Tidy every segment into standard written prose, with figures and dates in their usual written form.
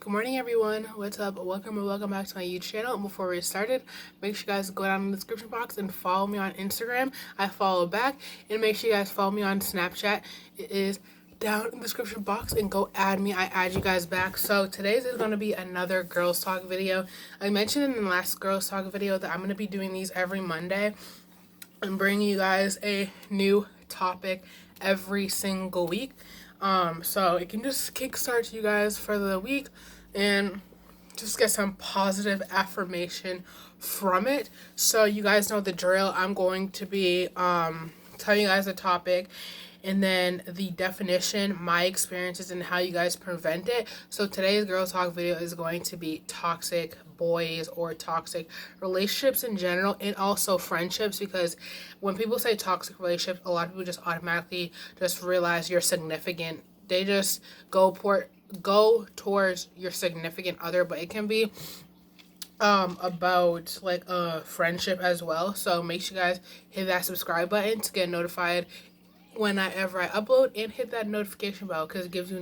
Good morning, everyone. What's up? Welcome back to my YouTube channel. And before we get started, make sure you guys go down in the description box and follow me on Instagram. I follow back. And make sure you guys follow me on Snapchat. It is down in the description box, and go add me. I add you guys back. So today's is going to be another Girls Talk video. I mentioned in the last Girls Talk video that I'm going to be doing these every Monday and bringing you guys a new topic every single week. So it can just kickstart you guys for the week and just get some positive affirmation from it. So you guys know the drill. I'm going to be telling you guys the topic and then the definition, my experiences, and how you guys prevent it. So today's Girl Talk video is going to be toxic boys or toxic relationships in general, and also friendships, because when people say toxic relationships, a lot of people just automatically just realize you're significant. They just go towards your significant other, but it can be about like a friendship as well. So make sure you guys hit that subscribe button to get notified whenever I upload, and hit that notification bell because it gives you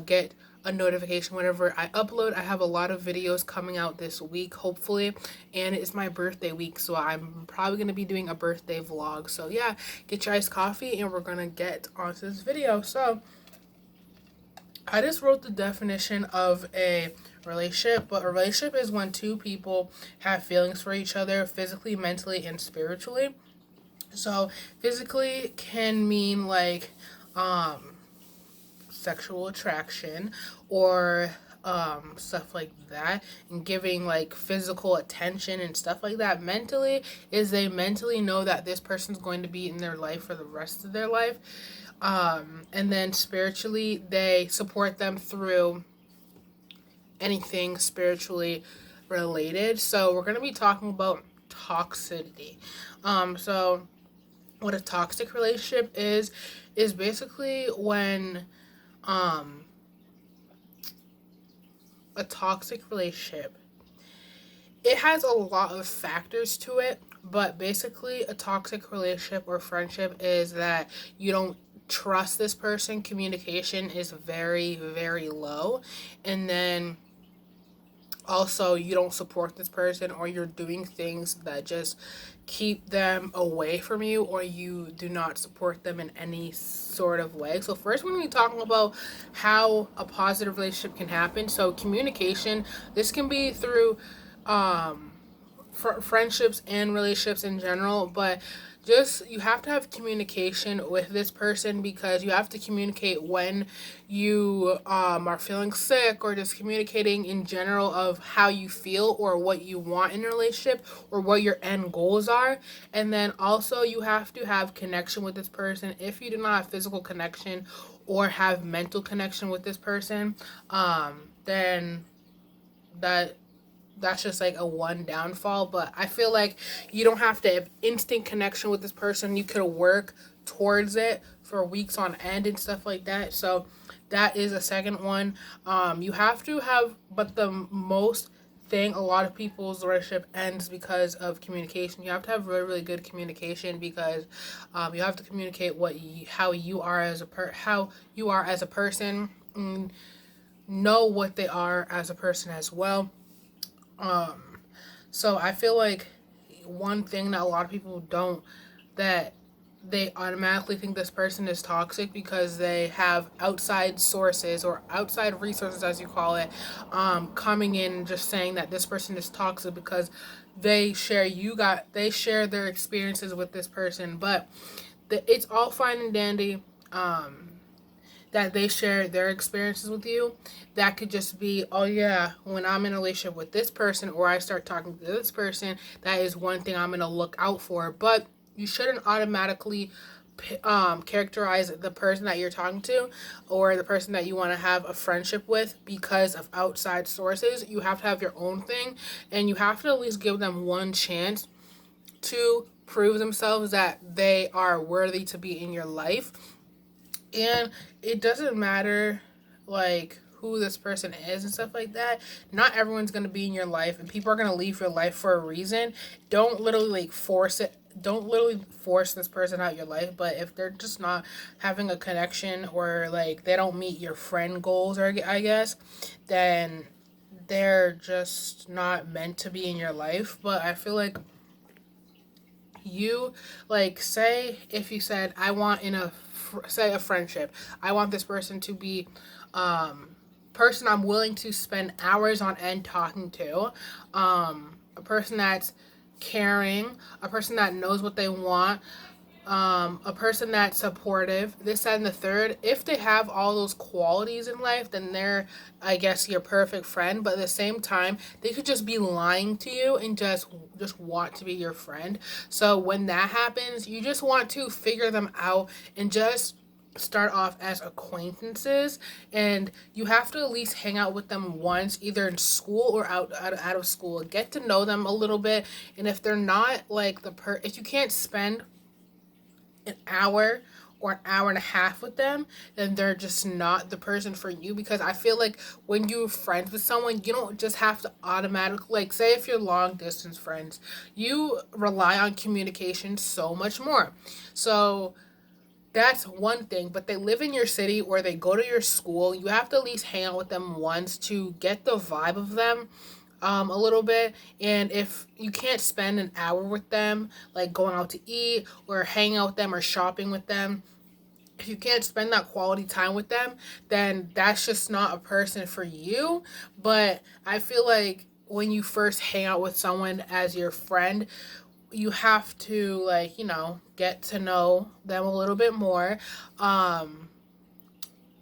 get a notification whenever I upload. I have a lot of videos coming out this week, hopefully, and it's my birthday week, so I'm probably going to be doing a birthday vlog. So yeah, get your iced coffee and we're going to get onto this video. So I just wrote the definition of a relationship, but a relationship is when two people have feelings for each other physically, mentally, and spiritually. So physically can mean like sexual attraction or stuff like that, and giving like physical attention and stuff like that. Mentally is they mentally know that this person's going to be in their life for the rest of their life. And then spiritually, they support them through anything spiritually related. So we're going to be talking about toxicity. So what a toxic relationship is basically when a toxic relationship, it has a lot of factors to it, but basically a toxic relationship or friendship is that you don't trust this person. Communication is very, very low, and then also you don't support this person, or you're doing things that just keep them away from you, or you do not support them in any sort of way. So first we're going to be talking about how a positive relationship can happen. So communication, this can be through friendships and relationships in general, but just you have to have communication with this person, because you have to communicate when you are feeling sick, or just communicating in general of how you feel or what you want in a relationship or what your end goals are. And then also you have to have connection with this person. If you do not have physical connection or have mental connection with this person, then that's just like a one downfall. But I feel like you don't have to have instant connection with this person. You could work towards it for weeks on end and stuff like that. So that is a second one. You have to have, but the most thing, a lot of people's relationship ends because of communication. You have to have really, really good communication, because you have to communicate how you are as a person, and know what they are as a person as well. So I feel like one thing that a lot of people don't, that they automatically think this person is toxic because they have outside sources or outside resources, as you call it, coming in and just saying that this person is toxic because they share their experiences with this person. But it's all fine and dandy that they share their experiences with you. That could just be, oh yeah, when I'm in a relationship with this person, or I start talking to this person, that is one thing I'm going to look out for. But you shouldn't automatically characterize the person that you're talking to, or the person that you want to have a friendship with, because of outside sources. You have to have your own thing, and you have to at least give them one chance to prove themselves that they are worthy to be in your life. And it doesn't matter like who this person is and stuff like that. Not everyone's going to be in your life, and people are going to leave your life for a reason. Don't literally like force it don't literally force this person out your life, but if they're just not having a connection, or like they don't meet your friend goals, or I guess, then they're just not meant to be in your life. But I feel like you, like, say if you said, I want in a, say a friendship, I want this person to be person I'm willing to spend hours on end talking to, a person that's caring, a person that knows what they want, a person that's supportive, this, that, and the third. If they have all those qualities in life, then they're, I guess, your perfect friend. But at the same time, they could just be lying to you and just want to be your friend. So when that happens, you just want to figure them out and just start off as acquaintances, and you have to at least hang out with them once, either in school or out of school. Get to know them a little bit, and if they're not like if you can't spend an hour or an hour and a half with them, then they're just not the person for you. Because I feel like when you're friends with someone, you don't just have to automatically, like, say if you're long distance friends, you rely on communication so much more. So that's one thing. But they live in your city or they go to your school, you have to at least hang out with them once to get the vibe of them a little bit. And if you can't spend an hour with them, like going out to eat or hanging out with them or shopping with them, if you can't spend that quality time with them, then that's just not a person for you. But I feel like when you first hang out with someone as your friend, you have to, like, get to know them a little bit more.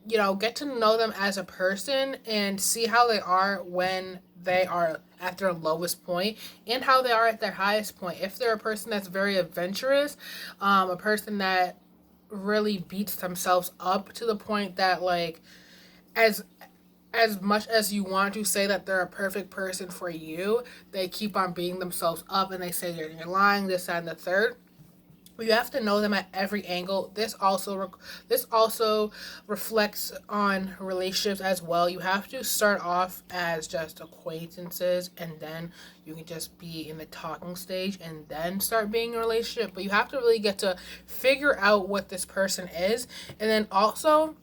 Get to know them as a person and see how they are when they are at their lowest point and how they are at their highest point. If they're a person that's very adventurous, a person that really beats themselves up to the point that, like, as much as you want to say that they're a perfect person for you, they keep on beating themselves up and they say you're lying, this, that, and the third. You have to know them at every angle. This also reflects on relationships as well. You have to start off as just acquaintances, and then you can just be in the talking stage and then start being in a relationship. But you have to really get to figure out what this person is, and then also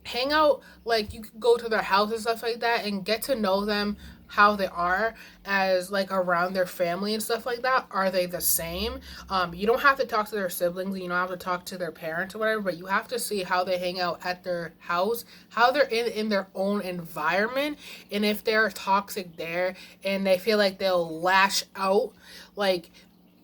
hang out, like, you could go to their house and stuff like that and get to know them, how they are as, like, around their family and stuff like that. Are they the same? You don't have to talk to their siblings, you don't have to talk to their parents or whatever, but you have to see how they hang out at their house, how they're in their own environment, and if they're toxic there and they feel like they'll lash out, like,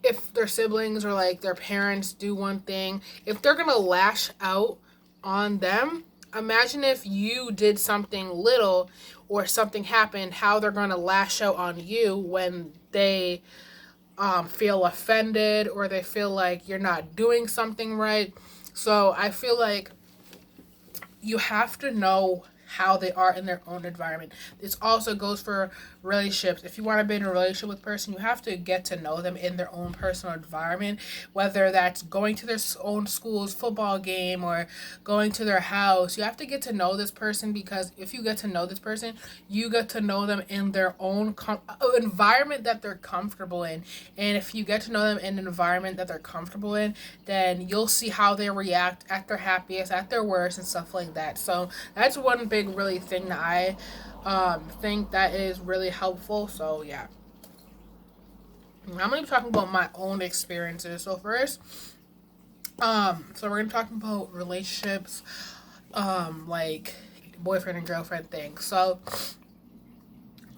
if their siblings or, like, their parents do one thing, if they're gonna lash out on them, imagine if you did something little or something happened, how they're going to lash out on you when they feel offended or they feel like you're not doing something right. So I feel like you have to know how they are in their own environment. This also goes for relationships. If you want to be in a relationship with a person, you have to get to know them in their own personal environment, whether that's going to their own school's football game or going to their house. You have to get to know this person, because if you get to know this person, you get to know them in their own environment that they're comfortable in. And if you get to know them in an environment that they're comfortable in, then you'll see how they react at their happiest, at their worst, and stuff like that. So that's one big really thing that I think that is really helpful. So yeah, I'm gonna be talking about my own experiences. So first, so we're gonna talk about relationships, like boyfriend and girlfriend things. So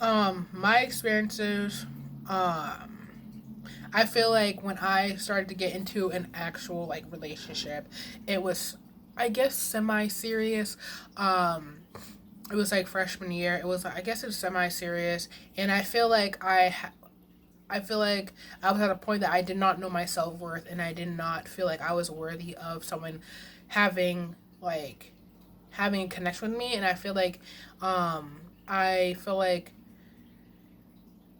my experiences, I feel like when I started to get into an actual, like, relationship, it was, I guess, semi-serious. It was like freshman year. It was, I guess, it was semi-serious, and I feel like I feel like I was at a point that I did not know my self-worth, and I did not feel like I was worthy of someone having having a connection with me. And I feel like I feel like,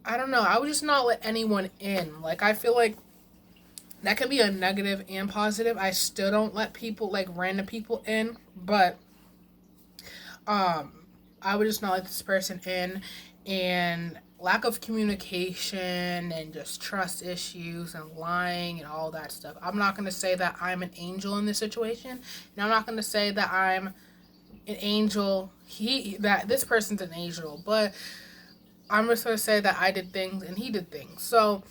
I don't know, I would just not let anyone in. Like, I feel like that can be a negative and positive. I still don't let people, like, random people in, but I would just not let this person in. And lack of communication and just trust issues and lying and all that stuff. I'm not going to say that I'm an angel in this situation, and I'm not going to say that I'm an angel, that this person's an angel, but I'm just going to say that I did things and he did things. So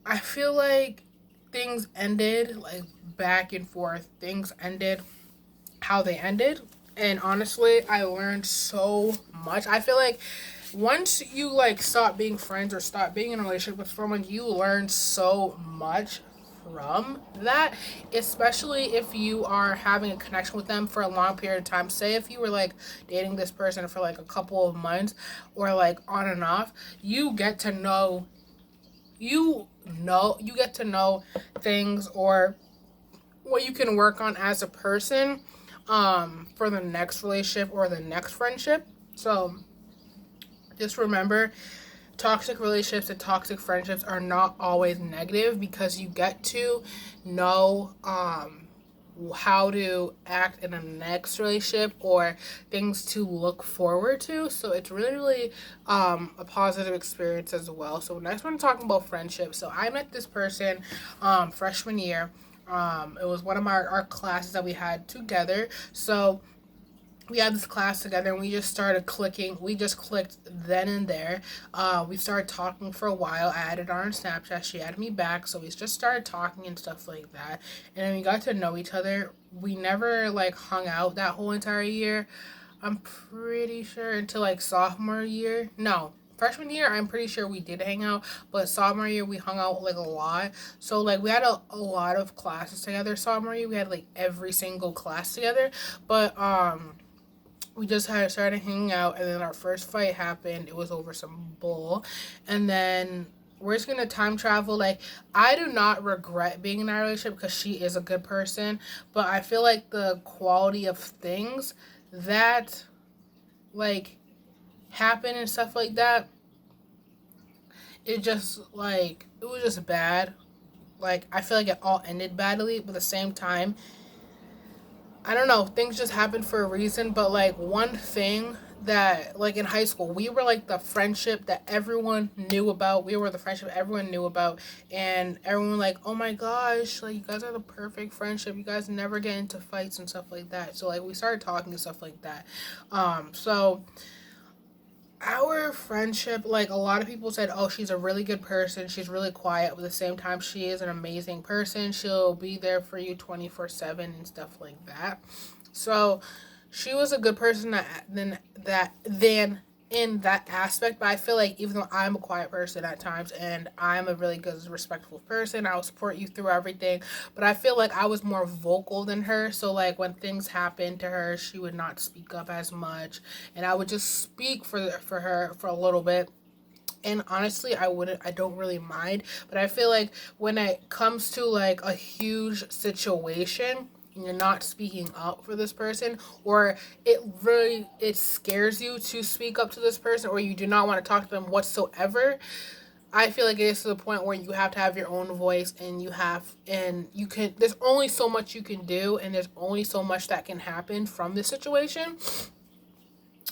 I feel like things ended, like back and forth, things ended how they ended. And honestly, I learned so much. I feel like once you like stop being friends or stop being in a relationship with someone, you learn so much from that, especially if you are having a connection with them for a long period of time. Say if you were like dating this person for like a couple of months or like on and off, you get to know you get to know things or what you can work on as a person for the next relationship or the next friendship. So just remember, toxic relationships and toxic friendships are not always negative, because you get to know how to act in a next relationship or things to look forward to. So it's really, really a positive experience as well. So next we're talking about friendship. So I met this person freshman year. It was one of our classes that we had together. So we had this class together and we just started clicking. We just clicked then and there. We started talking for a while. I added her on Snapchat. She added me back. So we just started talking and stuff like that. And then we got to know each other. We never like hung out that whole entire year. I'm pretty sure until like sophomore year. No, freshman year, I'm pretty sure we did hang out, but sophomore year we hung out like a lot. So like we had a lot of classes together. Sophomore year we had like every single class together, but we just had started hanging out, and then our first fight happened. It was over some bull, and then we're just gonna time travel. Like, I do not regret being in that relationship because she is a good person, but I feel like the quality of things that like happen and stuff like that, it just like it was just bad. Like, I feel like it all ended badly, but at the same time, I don't know, things just happen for a reason. But like one thing that like in high school, we were like the friendship that everyone knew about. We were the friendship everyone knew about, and everyone like, oh my gosh, like you guys are the perfect friendship. You guys never get into fights and stuff like that. So like we started talking and stuff like that. So our friendship, like a lot of people said, oh, she's a really good person, she's really quiet, but at the same time she is an amazing person, she'll be there for you 24/7 and stuff like that. So she was a good person then in that aspect. But I feel like even though I'm a quiet person at times and I'm a really good respectful person, I'll support you through everything, but I feel like I was more vocal than her. So like when things happened to her, she would not speak up as much, and I would just speak for her for a little bit. And honestly, I don't really mind, but I feel like when it comes to like a huge situation and you're not speaking up for this person, or it scares you to speak up to this person, or you do not want to talk to them whatsoever, I feel like it is to the point where you have to have your own voice, and you can, there's only so much you can do, and there's only so much that can happen from this situation.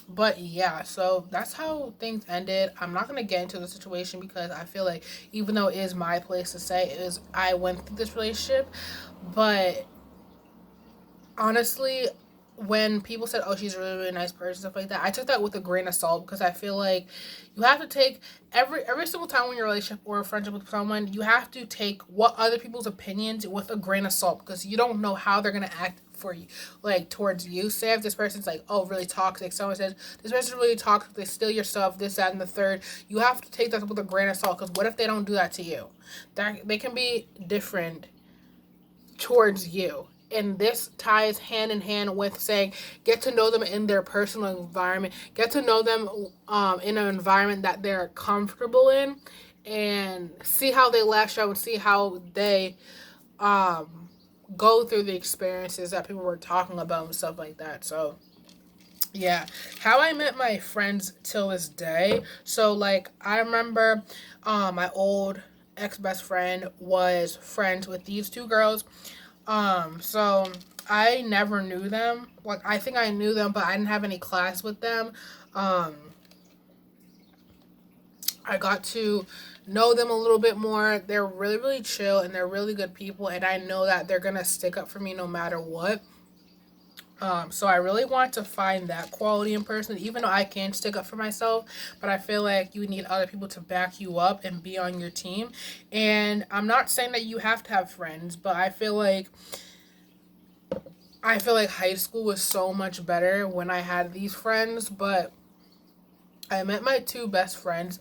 But yeah, so that's how things ended. I'm not gonna get into the situation because I feel like even though it is my place to say, it is, I went through this relationship. But honestly, when people said, oh, she's a really, really nice person, stuff like that, I took that with a grain of salt, because I feel like you have to take every single time when you're in a relationship or a friendship with someone, you have to take what other people's opinions with a grain of salt, because you don't know how they're gonna act for you, like towards you. Say if this person's like, oh, really toxic, someone says this person's really toxic, they steal your stuff, this, that, and the third, you have to take that with a grain of salt, because what if they don't do that to you? That they can be different towards you. And this ties hand in hand with saying, get to know them in their personal environment, get to know them in an environment that they're comfortable in, and see how they lash out and see how they go through the experiences that people were talking about and stuff like that. So yeah, how I met my friends till this day. So like I remember my old ex best friend was friends with these two girls. So I never knew them. Like, I think I knew them, but I didn't have any class with them. Um, I got to know them a little bit more. They're really, really chill and they're really good people. And I know that they're going to stick up for me no matter what. So I really want to find that quality in person, even though I can stick up for myself, but I feel like you need other people to back you up and be on your team. And I'm not saying that you have to have friends, but I feel like high school was so much better when I had these friends, but I met my two best friends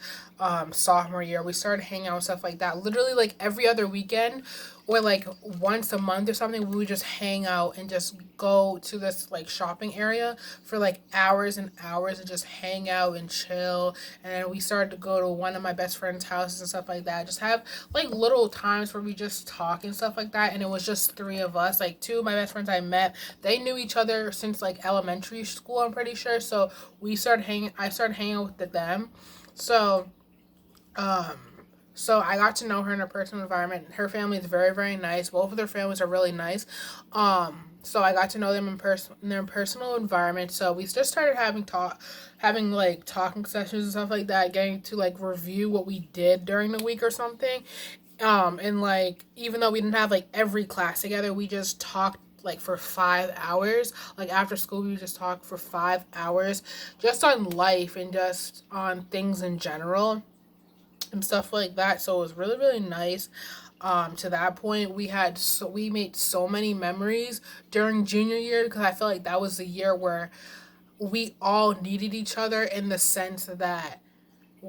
sophomore year. We started hanging out and stuff like that. Literally like every other weekend or like once a month or something, we would just hang out and just go to this like shopping area for like hours and hours and just hang out and chill. And then we started to go to one of my best friend's houses and stuff like that. Just have like little times where we just talk and stuff like that. And it was just three of us. Like two of my best friends I met, they knew each other since like elementary school, I'm pretty sure. So I started hanging with them. So um so I got to know her in a personal environment. Her family is very, very nice. Both of their families are really nice. So I got to know them in their personal environment. So we just started having like talking sessions and stuff like that, getting to like review what we did during the week or something. And like even though we didn't have like every class together, we just talked like for 5 hours. Like after school we would just talk for 5 hours just on life and just on things in general and stuff like that. So it was really, really nice. To that point, we made so many memories during junior year because I feel like that was the year where we all needed each other in the sense that I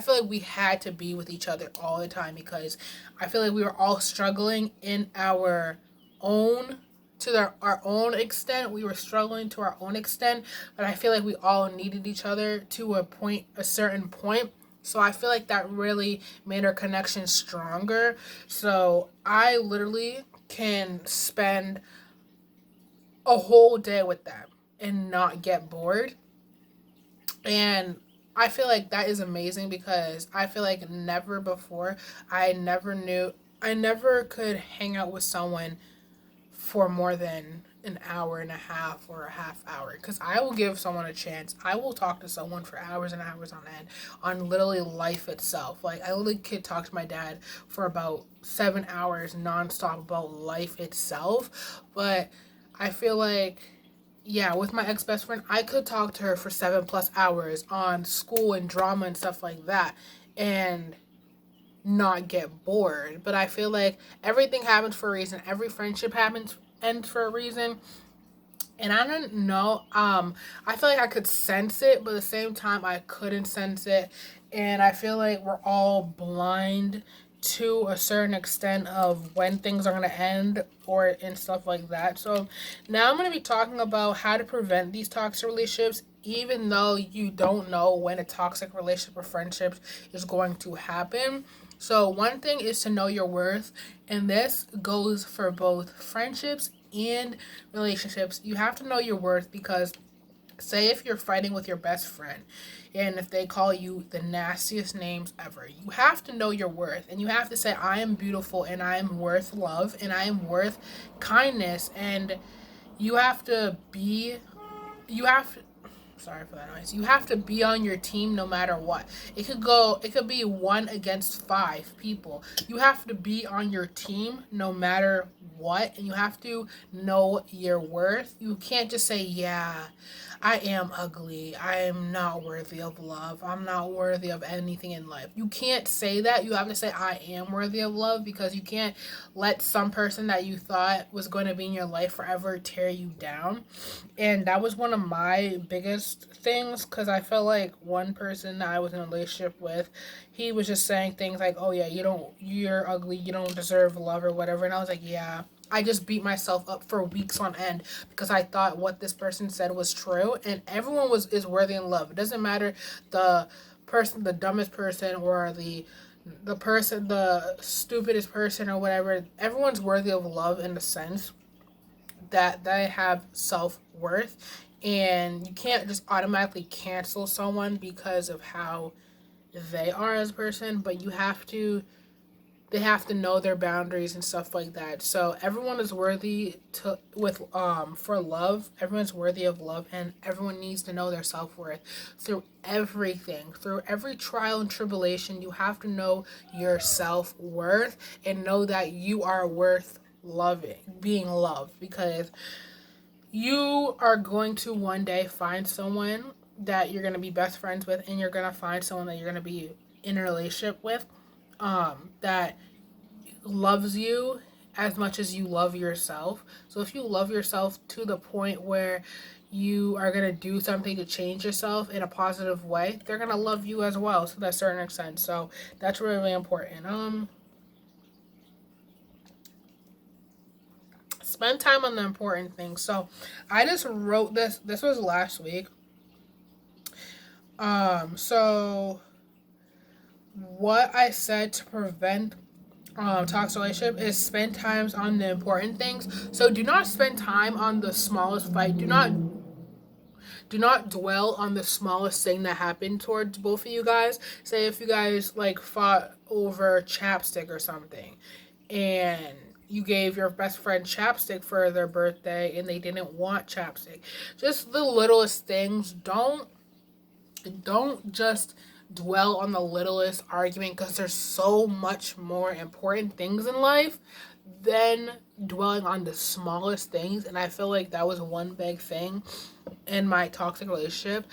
feel like we had to be with each other all the time because I feel like we were all struggling in our own extent. We were struggling to our own extent, but I feel like we all needed each other to a certain point. So I feel like that really made our connection stronger. So I literally can spend a whole day with them and not get bored. And I feel like that is amazing because I feel like never before I never could hang out with someone for more than an hour and a half or a half hour because I will give someone a chance. I will talk to someone for hours and hours on end on literally life itself. Like I literally could talk to my dad for about 7 hours nonstop about life itself. But I feel like yeah, with my ex best friend, I could talk to her for 7+ hours on school and drama and stuff like that and not get bored. But I feel like everything happens for a reason. Every friendship ends for a reason. And I don't know. I feel like I could sense it, but at the same time I couldn't sense it. And I feel like we're all blind to a certain extent of when things are going to end or and stuff like that. So now I'm going to be talking about how to prevent these toxic relationships even though you don't know when a toxic relationship or friendship is going to happen. So one thing is to know your worth, and this goes for both friendships and relationships. You have to know your worth because say if you're fighting with your best friend and if they call you the nastiest names ever, you have to know your worth and you have to say, I am beautiful and I am worth love and I am worth kindness. And you have to be, you have sorry for that noise. You have to be on your team no matter what. It could be 1 against 5 people. You have to be on your team no matter what, and you have to know your worth. You can't just say, yeah, I am ugly. I am not worthy of love. I'm not worthy of anything in life. You can't say that. You have to say, I am worthy of love because you can't let some person that you thought was going to be in your life forever tear you down. And that was one of my biggest things because I felt like one person that I was in a relationship with, he was just saying things like, oh yeah, you're ugly, you don't deserve love or whatever. And I was like, yeah. I just beat myself up for weeks on end because I thought what this person said was true, and everyone is worthy in love. It doesn't matter the dumbest person or the stupidest person or whatever. Everyone's worthy of love in the sense that they have self-worth, and you can't just automatically cancel someone because of how they are as a person, but you have to they have to know their boundaries and stuff like that. So everyone is worthy for love. Everyone's worthy of love, and everyone needs to know their self-worth through everything. Through every trial and tribulation, you have to know your self-worth and know that you are worth being loved, because you are going to one day find someone that you're going to be best friends with, and you're going to find someone that you're going to be in a relationship with, that loves you as much as you love yourself. So if you love yourself to the point where you are going to do something to change yourself in a positive way, they're going to love you as well to that certain extent. So that's really, really important. Spend time on the important things. So I just wrote this was last week. So what I said to prevent toxic relationship is spend times on the important things. So do not spend time on the smallest fight. Do not dwell on the smallest thing that happened towards both of you guys. Say if you guys like fought over chapstick or something, and you gave your best friend chapstick for their birthday and they didn't want chapstick. Just the littlest things. Don't just dwell on the littlest argument, because there's so much more important things in life than dwelling on the smallest things. And I feel like that was one big thing in my toxic relationship.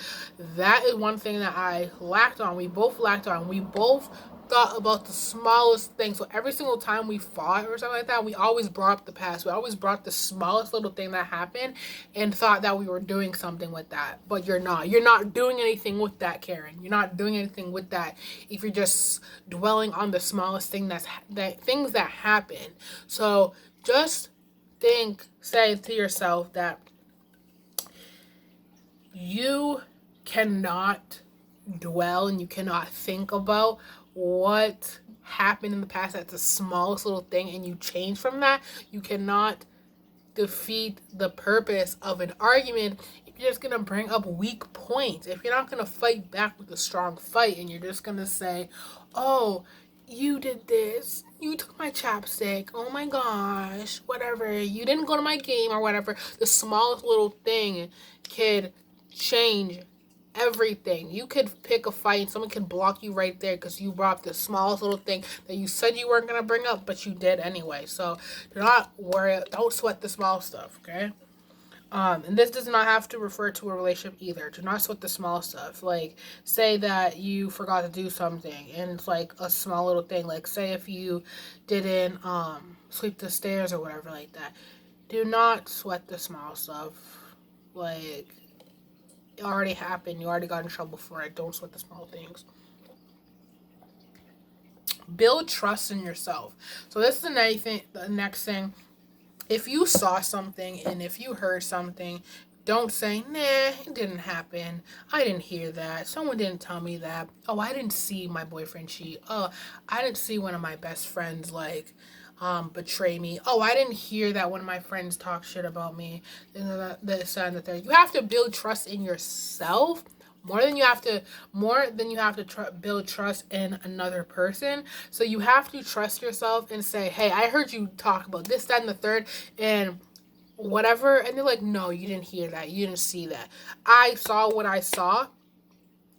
That is one thing that I lacked on. We both lacked on. We both thought about the smallest thing. So every single time we fought or something like that, we always brought up the past. We always brought the smallest little thing that happened and thought that we were doing something with that. But you're not. You're not doing anything with that, Karen. You're not doing anything with that if you're just dwelling on the smallest thing things that happen. So just say to yourself that you cannot dwell and you cannot think about what happened in the past. That's the smallest little thing, and you change from that. You cannot defeat the purpose of an argument if you're just gonna bring up weak points. If you're not gonna fight back with a strong fight, and you're just gonna say, oh, you did this, you took my chapstick, oh my gosh, whatever, you didn't go to my game or whatever. The smallest little thing could change everything. You could pick a fight and someone could block you right there because you brought up the smallest little thing that you said you weren't going to bring up, but you did anyway. So do not worry. Don't sweat the small stuff, okay? And this does not have to refer to a relationship either. Do not sweat the small stuff. Like, say that you forgot to do something and it's like a small little thing. Like, say if you didn't sweep the stairs or whatever like that. Do not sweat the small stuff. Like, it already happened. You already got in trouble for it. Don't sweat the small things. Build trust in yourself. So this is the next thing. If you saw something and if you heard something, don't say, nah, it didn't happen. I didn't hear that. Someone didn't tell me that. Oh, I didn't see my boyfriend cheat. Oh, I didn't see one of my best friends, like, betray me. Oh, I didn't hear that one of my friends talk shit about me. This and the third. You have to build trust in yourself more than you have to build trust in another person. So you have to trust yourself and say, hey, I heard you talk about this, that, and the third, and whatever. And they're like, no, you didn't hear that. You didn't see that. I saw what I saw.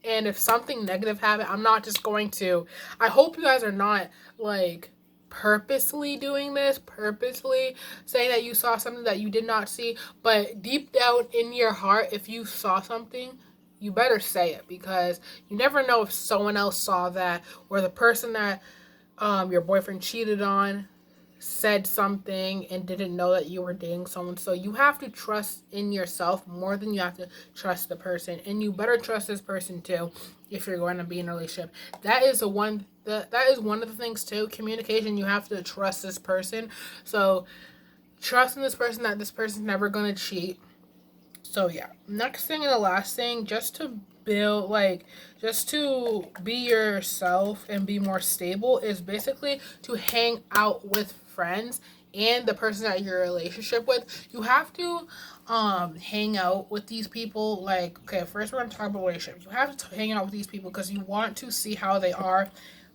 And if something negative happened, I'm not just going to, I hope you guys are not like purposely doing this, purposely saying that you saw something that you did not see. But deep down in your heart, if you saw something, you better say it, because you never know if someone else saw that, or the person that your boyfriend cheated on said something and didn't know that you were dating someone. So you have to trust in yourself more than you have to trust the person, and you better trust this person too if you're going to be in a relationship. That is one of the things too. Communication. You have to trust this person. So trust in this person that this person's never going to cheat. So yeah, next thing and the last thing, just to be yourself and be more stable, is basically to hang out with friends and the person that you're in a relationship with. You have to hang out with these people. Like, okay, first we're going to talk about relationships. You have to hang out with these people because you want to see how they are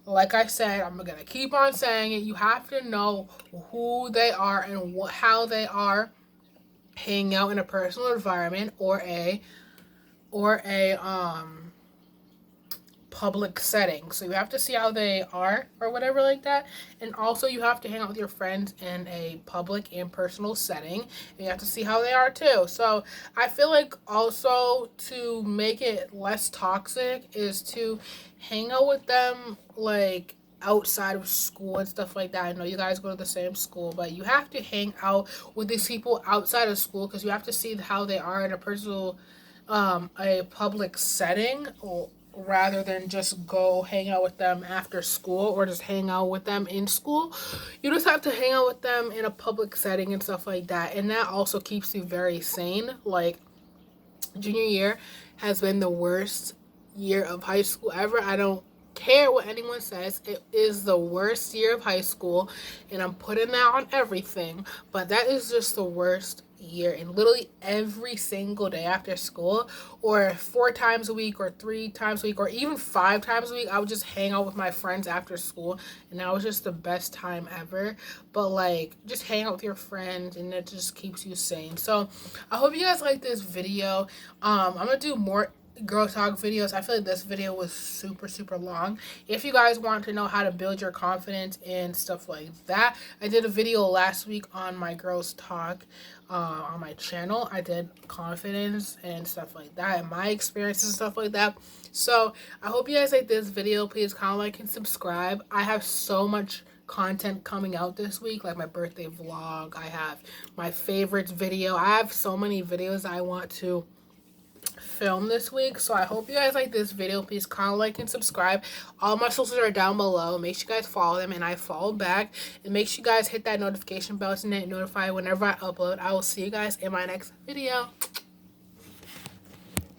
Like I said, I'm gonna keep on saying it. You have to know who they are and how they are hanging out in a personal environment or a public setting. So you have to see how they are or whatever like that. And also you have to hang out with your friends in a public and personal setting. And you have to see how they are too. So I feel like also to make it less toxic is to hang out with them like outside of school and stuff like that. I know you guys go to the same school, but you have to hang out with these people outside of school because you have to see how they are in a personal a public setting, or rather than just go hang out with them after school or just hang out with them in school. You just have to hang out with them in a public setting and stuff like that. And that also keeps you very sane. Like, junior year has been the worst year of high school ever. I don't care what anyone says. It is the worst year of high school, and I'm putting that on everything. But that is just the worst year. And literally every single day after school, or 4 times a week, or 3 times a week, or even 5 times a week, I would just hang out with my friends after school, and that was just the best time ever. But like, just hang out with your friends, and it just keeps you sane. So I hope you guys like this video. I'm gonna do more girl talk videos. I feel like this video was super long. If you guys want to know how to build your confidence and stuff like that, I did a video last week on my girls talk on my channel. I did confidence and stuff like that and my experiences and stuff like that. So I hope you guys like this video. Please comment, like, and subscribe. I have so much content coming out this week, like my birthday vlog. I have my favorites video. I have so many videos I want to film this week. So I hope you guys like this video. Please comment, like, and subscribe. All my socials are down below. Make sure you guys follow them and I follow back. And make sure you guys hit that notification bell to get notified whenever I upload. I will see you guys in my next video.